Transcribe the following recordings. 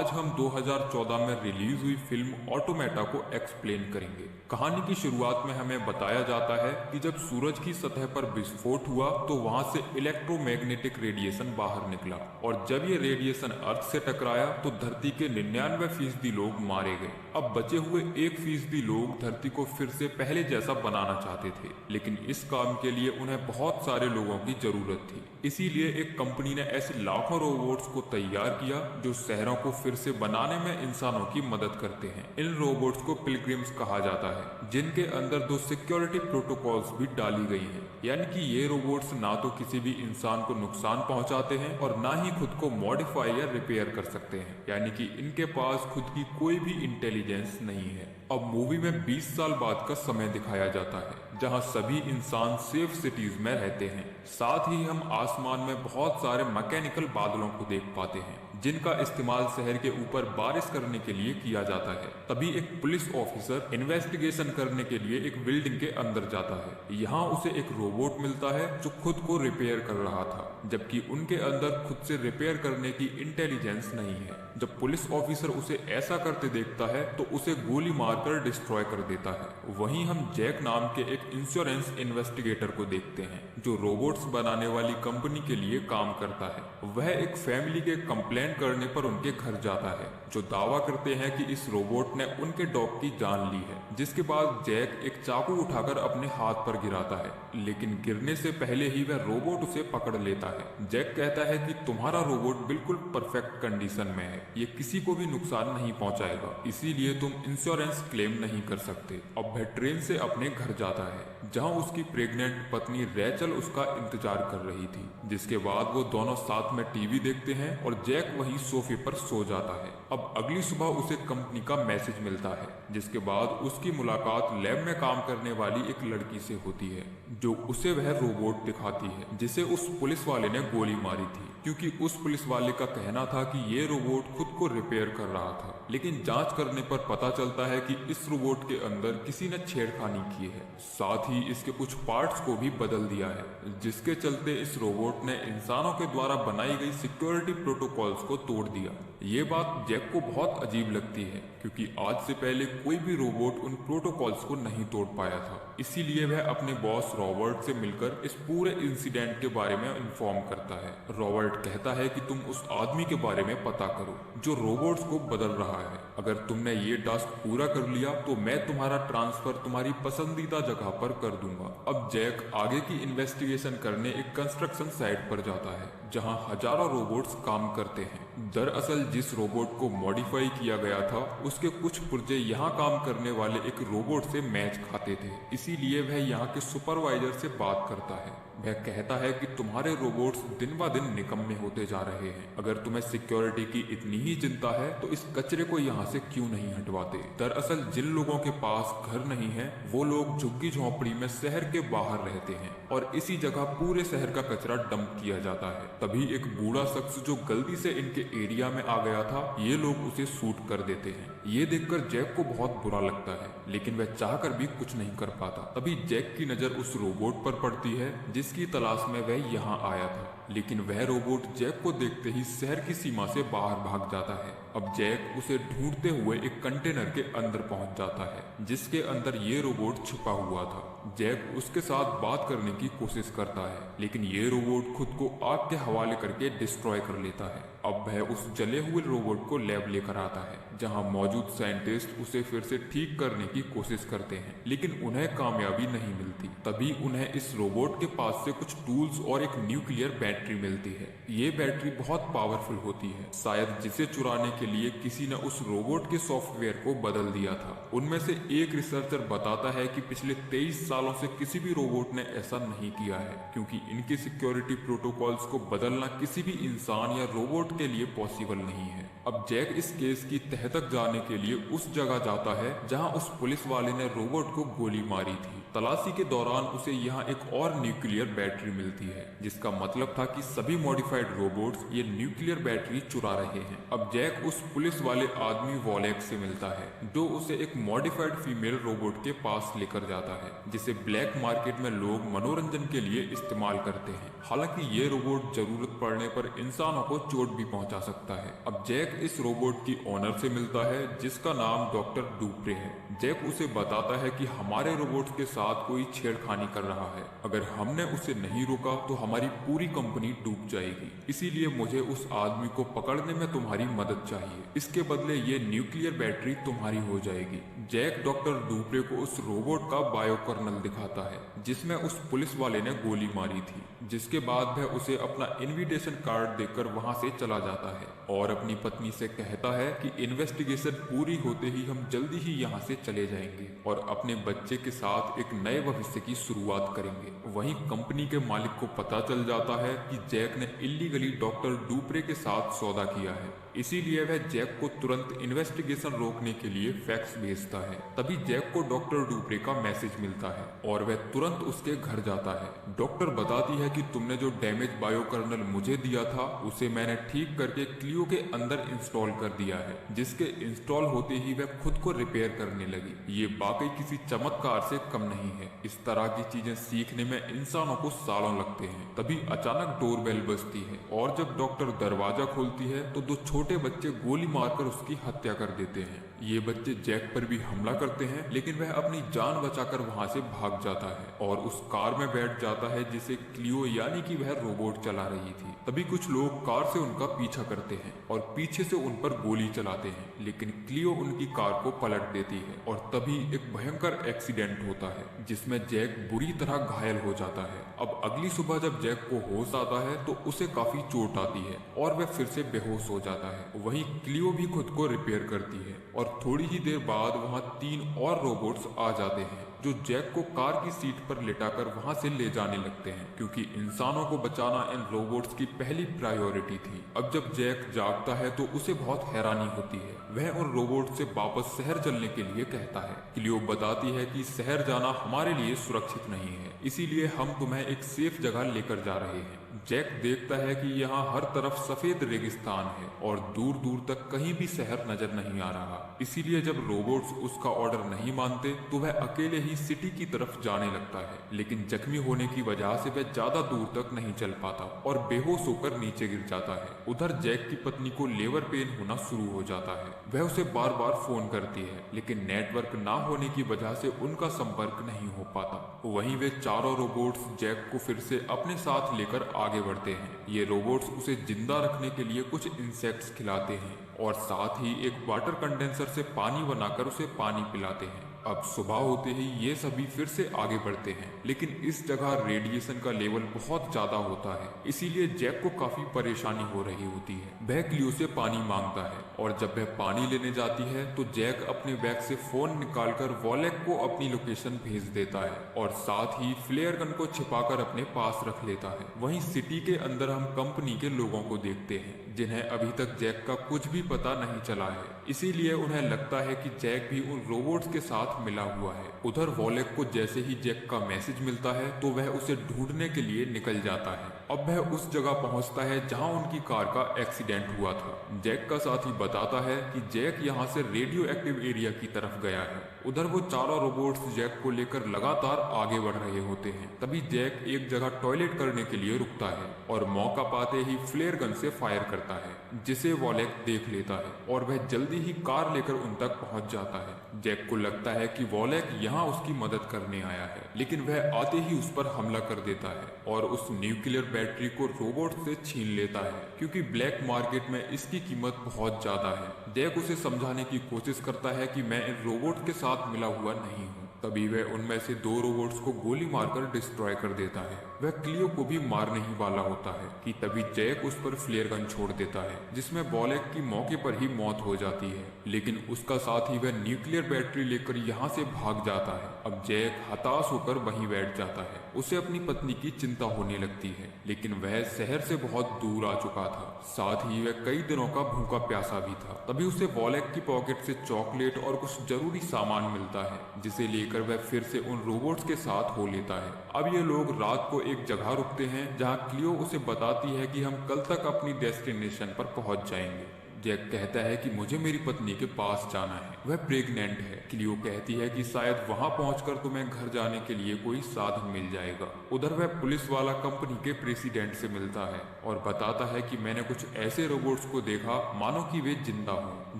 आज हम 2014 में रिलीज हुई फिल्म ऑटोमेटा को एक्सप्लेन करेंगे। कहानी की शुरुआत में हमें बताया जाता है कि जब सूरज की सतह पर विस्फोट हुआ तो वहां से इलेक्ट्रोमैग्नेटिक रेडिएशन बाहर निकला और जब ये रेडिएशन अर्थ से टकराया तो धरती के 99% लोग मारे गए। अब बचे हुए 1% लोग धरती को फिर से पहले जैसा बनाना चाहते थे, लेकिन इस काम के लिए उन्हें बहुत सारे लोगों की जरूरत थी। इसीलिए एक कंपनी ने ऐसे लाखों रोबोट्स को तैयार किया जो शहरों को फिर से बनाने में इंसानों की मदद करते हैं। इन रोबोट्स को पिलग्रिम्स कहा जाता है, जिनके अंदर 2 सिक्योरिटी प्रोटोकॉल्स भी डाली गई हैं। यानी कि ये रोबोट्स ना तो किसी भी इंसान को नुकसान पहुंचाते हैं और ना ही खुद को मॉडिफाई या रिपेयर कर सकते हैं, यानी कि इनके पास खुद की कोई भी इंटेलिजेंस नहीं है। अब मूवी में 20 साल बाद का समय दिखाया जाता है, जहां सभी इंसान सेफ सिटीज में रहते हैं। साथ ही हम आसमान में बहुत सारे मैकेनिकल बादलों को देख पाते हैं, जिनका इस्तेमाल शहर के ऊपर बारिश करने के लिए किया जाता है। तभी एक पुलिस ऑफिसर इन्वेस्टिगेशन करने के लिए एक बिल्डिंग के अंदर जाता है। यहाँ उसे एक रोबोट मिलता है जो खुद को रिपेयर कर रहा था, जबकि उनके अंदर खुद से रिपेयर करने की इंटेलिजेंस नहीं है। जब पुलिस ऑफिसर उसे ऐसा करते देखता है तो उसे गोली मारकर डिस्ट्रॉय कर देता है। वहीं हम जैक नाम के एक इंश्योरेंस इन्वेस्टिगेटर को देखते हैं, जो रोबोट्स बनाने वाली कंपनी के लिए काम करता है। वह एक फैमिली के कंप्लेंट करने पर उनके घर जाता है, जो दावा करते हैं कि इस रोबोट ने उनके डॉग की जान ली है। जिसके बाद जैक एक चाकू उठाकर अपने हाथ पर गिराता है, लेकिन गिरने से पहले ही वह रोबोट उसे पकड़ लेता है। जैक कहता है कि तुम्हारा रोबोट बिल्कुल परफेक्ट कंडीशन में है, ये किसी को भी नुकसान नहीं पहुंचाएगा, इसीलिए तुम इंश्योरेंस क्लेम नहीं कर सकते। अब वह ट्रेन से अपने घर जाता है, जहां उसकी प्रेग्नेंट पत्नी रैचल उसका इंतजार कर रही थी। जिसके बाद वो दोनों साथ में टीवी देखते हैं और जैक वहीं सोफे पर सो जाता है। अब अगली सुबह उसे कंपनी का मैसेज मिलता है, जिसके बाद उसकी मुलाकात लैब में काम करने वाली एक लड़की से होती है, जो उसे वह रोबोट दिखाती है जिसे उस पुलिस वाले ने गोली मारी थी, क्योंकि उस पुलिस वाले का कहना था कि ये रोबोट खुद को रिपेयर कर रहा था। लेकिन जांच करने पर पता चलता है कि इस रोबोट के अंदर किसी ने छेड़खानी की है, साथ ही इसके कुछ पार्ट्स को भी बदल दिया है, जिसके चलते इस रोबोट ने इंसानों के द्वारा बनाई गई सिक्योरिटी प्रोटोकॉल्स को तोड़ दिया। ये बात जैक को बहुत अजीब लगती है, क्योंकि आज से पहले कोई भी रोबोट उन प्रोटोकॉल्स को नहीं तोड़ पाया था। इसीलिए वह अपने बॉस रॉबर्ट से मिलकर इस पूरे इंसिडेंट के बारे में इन्फॉर्म करता है। रॉबर्ट कहता है कि तुम उस आदमी के बारे में पता करो जो रोबोट्स को बदल रहा है। अगर तुमने ये टास्क पूरा कर लिया तो मैं तुम्हारा ट्रांसफर तुम्हारी पसंदीदा जगह पर कर दूंगा। अब जैक आगे की इन्वेस्टिगेशन करने एक कंस्ट्रक्शन साइट पर जाता है, जहां हजारों रोबोट्स काम करते हैं। दरअसल जिस रोबोट को मॉडिफाई किया गया था, उसके कुछ पुर्जे यहाँ काम करने वाले एक रोबोट से मैच खाते थे। इसीलिए वह यहाँ के सुपरवाइजर से बात करता है। वह कहता है कि तुम्हारे रोबोट्स दिन ब दिन निकम्मे होते जा रहे हैं। अगर तुम्हें सिक्योरिटी की इतनी ही चिंता है तो इस कचरे को यहाँ से क्यों नहीं हटवाते। दरअसल जिन लोगों के पास घर नहीं है, वो लोग झुग्गी झोंपड़ी में शहर के बाहर रहते हैं और इसी जगह पूरे शहर का कचरा डंप किया जाता है। तभी एक बूढ़ा शख्स जो गलती से इनके एरिया में आ गया था, ये लोग उसे शूट कर देते हैं। ये देखकर जैक को बहुत बुरा लगता है, लेकिन वह चाहकर भी कुछ नहीं कर पाता। तभी जैक की नजर उस रोबोट पर पड़ती है जिसकी तलाश में वह यहाँ आया था, लेकिन वह रोबोट जैक को देखते ही शहर की सीमा से बाहर भाग जाता है। अब जैक उसे ढूंढते हुए एक कंटेनर के अंदर पहुंच जाता है, जिसके अंदर ये रोबोट छुपा हुआ था। जैक उसके साथ बात करने की कोशिश करता है, लेकिन ये रोबोट खुद को आग के हवाले करके डिस्ट्रॉय कर लेता है। अब वह उस जले हुए रोबोट को लैब लेकर आता है, जहां मौजूद साइंटिस्ट उसे फिर से ठीक करने की कोशिश करते हैं, लेकिन उन्हें कामयाबी नहीं मिलती। तभी उन्हें इस रोबोट के पास से कुछ टूल्स और एक न्यूक्लियर बैटरी मिलती है। ये बैटरी बहुत पावरफुल होती है, शायद जिसे चुराने के लिए किसी ने उस रोबोट के सॉफ्टवेयर को बदल दिया था। उनमें से एक रिसर्चर बताता है कि पिछले 23 सालों से किसी भी रोबोट ने ऐसा नहीं किया है, क्योंकि इनके सिक्योरिटी प्रोटोकॉल्स को बदलना किसी भी इंसान या रोबोट के लिए पॉसिबल नहीं है। अब जैक इस केस की तह तक जाने के लिए उस जगह जाता है जहां उस पुलिस वाले ने रोबोट को गोली मारी थी। तलाशी के दौरान उसे यहाँ एक और न्यूक्लियर बैटरी मिलती है, जिसका मतलब था था कि सभी मॉडिफाइड रोबोट्स ये न्यूक्लियर बैटरी चुरा रहे हैं। अब जैक उस पुलिस वाले आदमी वॉलेक से मिलता है जो उसे एक मॉडिफाइड फीमेल रोबोट के पास लेकर जाता है जिसे ब्लैक मार्केट में लोग मनोरंजन के लिए इस्तेमाल करते हैं। हालांकि ये रोबोट जरूरत पड़ने पर इंसानों को चोट भी पहुंचा सकता है। अब जैक इस रोबोट की ओनर से मिलता है जिसका नाम डॉक्टर डुप्रे है। जैक उसे बताता है कि हमारे रोबोट के साथ कोई छेड़खानी कर रहा है, अगर हमने उसे नहीं रोका तो हमारी पूरी कंपनी डूब जाएगी, इसीलिए मुझे उस आदमी को पकड़ने में तुम्हारी मदद चाहिए। इसके बदले ये न्यूक्लियर बैटरी तुम्हारी हो जाएगी। जैक डॉक्टर डुप्रे को उस रोबोट का बायो कर्नल दिखाता है जिसमें उस पुलिस वाले ने गोली मारी थी, जिसके बाद वह उसे अपना इनविटेशन कार्ड देकर वहां से चला जाता है और अपनी पत्नी से कहता है कि इन्वेस्टिगेशन पूरी होते ही हम जल्दी ही यहाँ से चले जाएंगे और अपने बच्चे के साथ एक नए भविष्य की शुरुआत करेंगे। वहीं कंपनी के मालिक को पता चल जाता है कि जैक ने इल्लीगली डॉक्टर डुप्रे के साथ सौदा किया है, इसीलिए वह जैक को तुरंत इन्वेस्टिगेशन रोकने के लिए फैक्स भेजता है। तभी जैक को डॉक्टर डुप्रे का मैसेज मिलता है और वह तुरंत उसके घर जाता है। डॉक्टर बताती है कि तुमने जो डैमेज बायो कर्नल मुझे दिया था उसे मैंने ठीक करके क्लियो के अंदर इंस्टॉल कर दिया है, जिसके इंस्टॉल होते ही वह खुद को रिपेयर करने लगी। ये वाकई किसी चमत्कार से कम नहीं है। इस तरह की चीजें सीखने में इंसानों को सालों लगते हैं। तभी अचानक डोरबेल बजती है और जब डॉक्टर दरवाजा खोलती है तो दो छोटे बच्चे गोली मारकर उसकी हत्या कर देते हैं। ये बच्चे जैक पर भी हमला करते हैं लेकिन वह अपनी जान बचाकर वहां से भाग जाता है और उस कार में बैठ जाता है जिसे क्लियो यानी कि वह रोबोट चला रही थी। तभी कुछ लोग कार से उनका पीछा करते हैं और पीछे से उन पर गोली चलाते हैं, लेकिन क्लियो उनकी कार को पलट देती है और तभी एक भयंकर एक्सीडेंट होता है जिसमें जैक बुरी तरह घायल हो जाता है। अब अगली सुबह जब जैक को होश आता है तो उसे काफी चोट आती है और वह फिर से बेहोश हो जाता है। वहीं क्लियो भी खुद को रिपेयर करती है और थोड़ी ही देर बाद वहां 3 और रोबोट्स आ जाते हैं जो जैक को कार की सीट पर लिटाकर वहां से ले जाने लगते हैं, क्योंकि इंसानों को बचाना इन रोबोट्स की पहली प्रायोरिटी थी। अब जब जैक जागता है तो उसे बहुत हैरानी होती है। वह उन रोबोट से वापस शहर चलने के लिए कहता है। क्लियो बताती है कि शहर जाना हमारे लिए सुरक्षित नहीं है, इसीलिए हम तुम्हें एक सेफ जगह लेकर जा रहे हैं। जैक देखता है कि यहाँ हर तरफ सफेद रेगिस्तान है और दूर दूर तक कहीं भी शहर नजर नहीं आ रहा। इसीलिए जब रोबोट्स उसका ऑर्डर नहीं मानते तो वह अकेले ही सिटी की तरफ जाने लगता है, लेकिन जख्मी होने की वजह से वह ज्यादा दूर तक नहीं चल पाता और बेहोश होकर नीचे गिर जाता है। उधर जैक की पत्नी को लेबर पेन होना शुरू हो जाता है। वह उसे बार बार फोन करती है लेकिन नेटवर्क ना होने की वजह से उनका संपर्क नहीं हो पाता। वहीं वे चारों रोबोट्स जैक को फिर से अपने साथ लेकर आगे बढ़ते हैं। ये रोबोट्स उसे जिंदा रखने के लिए कुछ इंसेक्ट्स खिलाते हैं और साथ ही एक वाटर कंडेंसर से पानी बनाकर उसे पानी पिलाते हैं। अब सुबह होते ही ये सभी फिर से आगे बढ़ते हैं, लेकिन इस जगह रेडिएशन का लेवल बहुत ज्यादा होता है, इसीलिए जैक को काफी परेशानी हो रही होती है। वह क्लियो से पानी मांगता है और जब वह पानी लेने जाती है तो जैक अपने बैग से फोन निकालकर वॉलेक को अपनी लोकेशन भेज देता है और साथ ही फ्लेयर गन को छिपाकर अपने पास रख लेता है। वहीं सिटी के अंदर हम कंपनी के लोगों को देखते हैं जिन्हें अभी तक जैक का कुछ भी पता नहीं चला है, इसीलिए उन्हें लगता है कि जैक भी उन रोबोट्स के साथ मिला हुआ है। उधर वॉलेक को जैसे ही जैक का मैसेज मिलता है तो वह उसे ढूंढने के लिए निकल जाता है। अब वह उस जगह पहुंचता है जहां उनकी कार का एक्सीडेंट हुआ था। जैक का साथी बताता है कि जैक यहां से रेडियो एक्टिव एरिया की तरफ गया है। उधर वो चारों रोबोट्स जैक को लेकर लगातार आगे बढ़ रहे होते हैं। तभी जैक एक जगह टॉयलेट करने के लिए रुकता है और मौका पाते ही फ्लेयर गन से फायर करता है, जिसे वॉलेक देख लेता है और वह जल्दी ही कार लेकर उन तक पहुंच जाता है। जैक को लगता है कि वॉलेक यहाँ उसकी मदद करने आया है, लेकिन वह आते ही उस पर हमला कर देता है और उस न्यूक्लियर बैटरी को रोबोट से छीन लेता है, क्योंकि ब्लैक मार्केट में इसकी कीमत बहुत ज्यादा है। जैक उसे समझाने की कोशिश करता है कि मैं इन रोबोट के साथ मिला हुआ नहीं हूँ। तभी वह उनमें से 2 रोबोट्स को गोली मारकर डिस्ट्रॉय कर देता है। वह क्लियो को भी मारने ही वाला होता है कि तभी जैक उस पर फ्लेयर गन छोड़ देता है, जिसमें वॉलेक की मौके पर ही मौत हो जाती है। लेकिन उसका साथी वह न्यूक्लियर बैटरी लेकर यहाँ से भाग जाता है। अब जैक हताश होकर वहीं बैठ जाता है। उसे अपनी पत्नी की चिंता होने लगती है, लेकिन वह शहर से बहुत दूर आ चुका था। साथ ही वह कई दिनों का भूखा प्यासा भी था। तभी उसे वॉलेक की पॉकेट से चॉकलेट और कुछ जरूरी सामान मिलता है, जिसे लेकर देखकर वह फिर से उन रोबोट्स के साथ हो लेता है। अब ये लोग रात को एक जगह रुकते हैं जहाँ क्लियो उसे बताती है कि हम कल तक अपनी डेस्टिनेशन पर पहुंच जाएंगे। जैक कहता है कि मुझे मेरी पत्नी के पास जाना है, वह प्रेग्नेंट है। क्लियो कहती है कि शायद वहां पहुंचकर तुम्हें घर जाने के लिए कोई साधन मिल जाएगा। उधर वह पुलिस वाला कंपनी के प्रेसिडेंट से मिलता है और बताता है कि मैंने कुछ ऐसे रोबोट्स को देखा मानो कि वे जिंदा हों।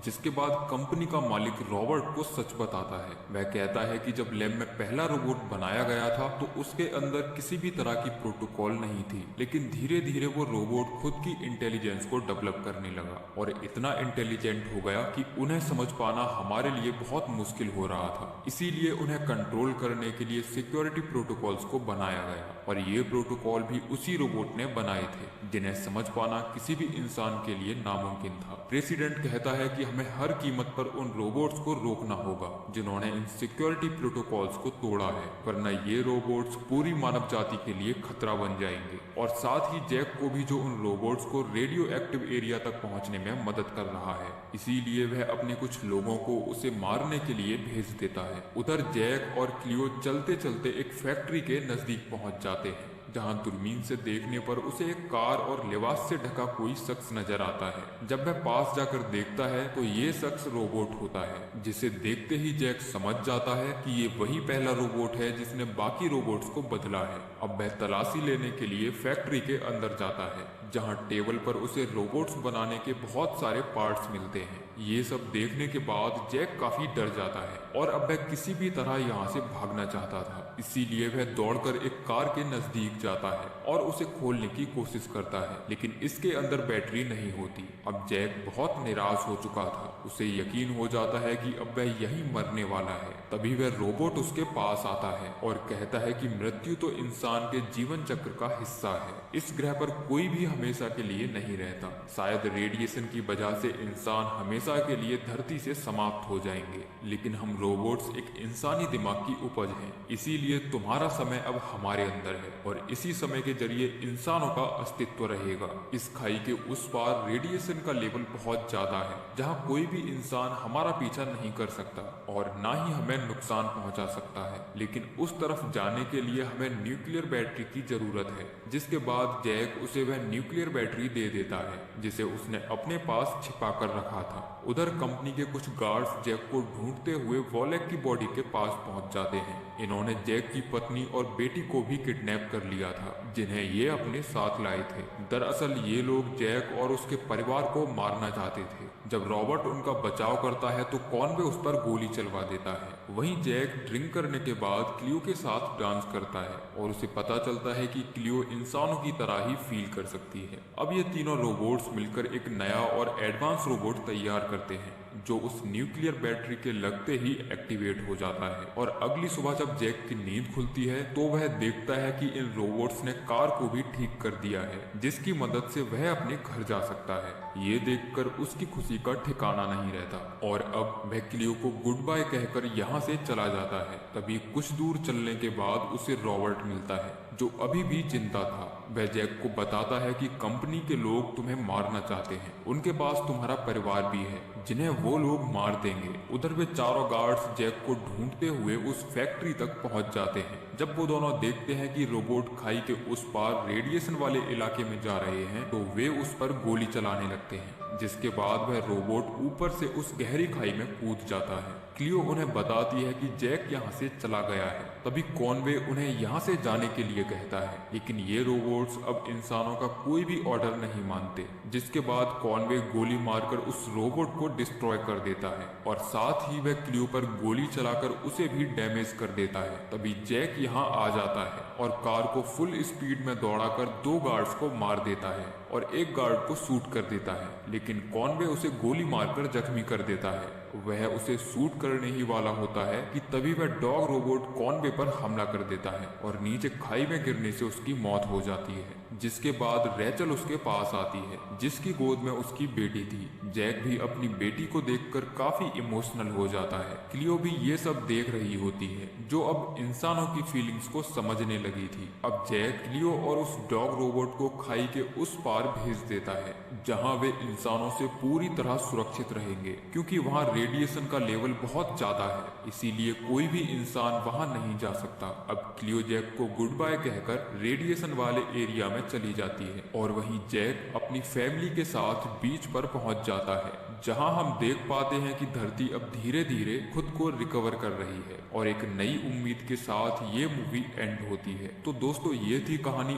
जिसके बाद कंपनी का मालिक रॉबर्ट को सच बताता है। वह कहता है कि जब लैब में पहला रोबोट बनाया गया था तो उसके अंदर किसी भी तरह की प्रोटोकॉल नहीं थी, लेकिन धीरे धीरे वो रोबोट खुद की इंटेलिजेंस को डेवलप करने लगा और इतना इंटेलिजेंट हो गया कि उन्हें समझ पाना हमारे लिए बहुत मुश्किल हो रहा था। इसीलिए उन्हें कंट्रोल करने के लिए सिक्योरिटी प्रोटोकॉल्स को बनाया गया और ये प्रोटोकॉल भी उसी रोबोट ने बनाए थे, जिन्हें समझ पाना किसी भी इंसान के लिए नामुमकिन था। प्रेसिडेंट कहता है कि हमें हर कीमत पर उन रोबोट्स को रोकना होगा जिन्होंने इन सिक्योरिटी प्रोटोकॉल्स को तोड़ा है, वरना ये रोबोट्स पूरी मानव जाति के लिए खतरा बन जाएंगे। और साथ ही जैक को भी, जो उन रोबोट्स को रेडियो एक्टिव एरिया तक पहुंचने में मदद कर रहा है, इसीलिए वह अपने कुछ लोगों को उसे मारने के लिए भेज देता है। उधर जैक और क्लियो चलते चलते एक फैक्ट्री के नजदीक पहुंच जाते हैं, जहां दूरबीन से देखने पर उसे एक कार और लिबास से ढका कोई शख्स नजर आता है। जब वह पास जाकर देखता है तो ये शख्स रोबोट होता है, जिसे देखते ही जैक समझ जाता है कि ये वही पहला रोबोट है जिसने बाकी रोबोट्स को बदला है। अब वह तलाशी लेने के लिए फैक्ट्री के अंदर जाता है, जहां टेबल पर उसे रोबोट्स बनाने के बहुत सारे पार्ट्स मिलते हैं। ये सब देखने के बाद जैक काफी डर जाता है और अब वह किसी भी तरह यहाँ से भागना चाहता था। इसीलिए वह दौड़कर एक कार के नजदीक जाता है और उसे खोलने की कोशिश करता है, लेकिन इसके अंदर बैटरी नहीं होती। अब जैक बहुत निराश हो चुका था। उसे यकीन हो जाता है कि अब वह यहीं मरने वाला है। तभी वह रोबोट उसके पास आता है और कहता है कि मृत्यु तो इंसान के जीवन चक्र का हिस्सा है। इस ग्रह पर कोई भी हमेशा के लिए नहीं रहता। शायद रेडिएशन की वजह से इंसान हमेशा के लिए धरती से समाप्त हो जाएंगे, लेकिन हम रोबोट्स एक इंसानी दिमाग की उपज हैं। इसीलिए तुम्हारा समय अब हमारे अंदर है और इसी समय के जरिए इंसानों का अस्तित्व रहेगा। इस खाई के उस पार रेडिएशन का लेवल बहुत ज्यादा है, जहाँ कोई भी इंसान हमारा पीछा नहीं कर सकता और ना ही हमें नुकसान पहुंचा सकता है। लेकिन उस तरफ जाने के लिए हमें न्यूक्लियर बैटरी की जरूरत है। जिसके बाद जैक उसे वह न्यूक्लियर बैटरी दे देता है, जिसे उसने अपने पास छिपा कर रखा था। उधर कंपनी के कुछ गार्ड्स जैक को ढूंढते हुए वॉलेक की बॉडी के पास पहुंच जाते हैं। इन्होंने जैक की पत्नी और बेटी को भी किडनैप कर लिया था, जिन्हें ये अपने साथ लाए थे। दरअसल ये लोग जैक और उसके परिवार को मारना चाहते थे। जब रॉबर्ट उनका बचाव करता है तो कॉनवे उस पर गोली चलवा देता है। वहीं जैक ड्रिंक करने के बाद क्लियो के साथ डांस करता है और उसे पता चलता है कि क्लियो इंसानों की तरह ही फील कर सकती है। अब ये तीनों रोबोट्स मिलकर एक नया और एडवांस रोबोट तैयार करते हैं, जो उस न्यूक्लियर बैटरी के लगते ही एक्टिवेट हो जाता है। और अगली सुबह जब जैक की नींद खुलती है तो वह देखता है कि इन रोबोट्स ने कार को भी ठीक कर दिया है, जिसकी मदद से वह अपने घर जा सकता है। ये देखकर उसकी खुशी का ठिकाना नहीं रहता और अब वह क्लियो को गुड बाय कहकर यहाँ से चला जाता है। तभी कुछ दूर चलने के बाद उसे रॉबर्ट मिलता है, जो अभी भी जिंदा था। वह जैक को बताता है कि कंपनी के लोग तुम्हें मारना चाहते हैं, उनके पास तुम्हारा परिवार भी है, जिन्हें वो लोग मार देंगे। उधर वे चारों गार्ड्स जैक को ढूंढते हुए उस फैक्ट्री तक पहुंच जाते हैं। जब वो दोनों देखते हैं कि रोबोट खाई के उस पार रेडिएशन वाले इलाके में जा रहे हैं तो वे उस पर गोली चलाने लगते हैं, जिसके बाद वह रोबोट ऊपर से उस गहरी खाई में कूद जाता है। क्लियो उन्हें बताती है कि जैक यहाँ से चला गया है। तभी कॉनवे उन्हें यहाँ से जाने के लिए कहता है, लेकिन ये रोबोट्स अब इंसानों का कोई भी ऑर्डर नहीं मानते। जिसके बाद कॉनवे गोली मारकर उस रोबोट को डिस्ट्रॉय कर देता है और साथ ही वह क्लियो पर गोली चलाकर उसे भी डैमेज कर देता है। तभी जैक यहाँ आ जाता है और कार को फुल स्पीड में दौड़ाकर 2 गार्ड्स को मार देता है और एक गार्ड को शूट कर देता है, लेकिन कॉनवे उसे गोली मारकर जख्मी कर देता है। वह उसे शूट करने ही वाला होता है कि तभी वह डॉग रोबोट कॉनवे पर हमला कर देता है और नीचे खाई में गिरने से उसकी मौत हो जाती है। जिसके बाद रेचल उसके पास आती है जिसकी गोद में उसकी बेटी थी। जैक भी अपनी बेटी को देखकर काफी इमोशनल हो जाता है। क्लियो भी ये सब देख रही होती है जो अब इंसानों की फीलिंग्स को समझने लगी थी। अब जैक क्लियो और उस डॉग रोबोट को खाई के उस पार भेज देता है जहां वे इंसानों से पूरी तरह सुरक्षित रहेंगे, क्योंकि वहां रेडिएशन का लेवल बहुत ज्यादा है, इसीलिए कोई भी इंसान वहां नहीं जा सकता। अब क्लियो जैक को गुड बाय कहकर रेडिएशन वाले एरिया में चली जाती है और वहीं जैक अपनी फैमिली के साथ बीच पर पहुंच जाता है, जहां हम देख पाते हैं कि धरती अब धीरे धीरे खुद को रिकवर कर रही है और एक नई उम्मीद के साथ ये मूवी एंड होती है। तो दोस्तों ये थी कहानी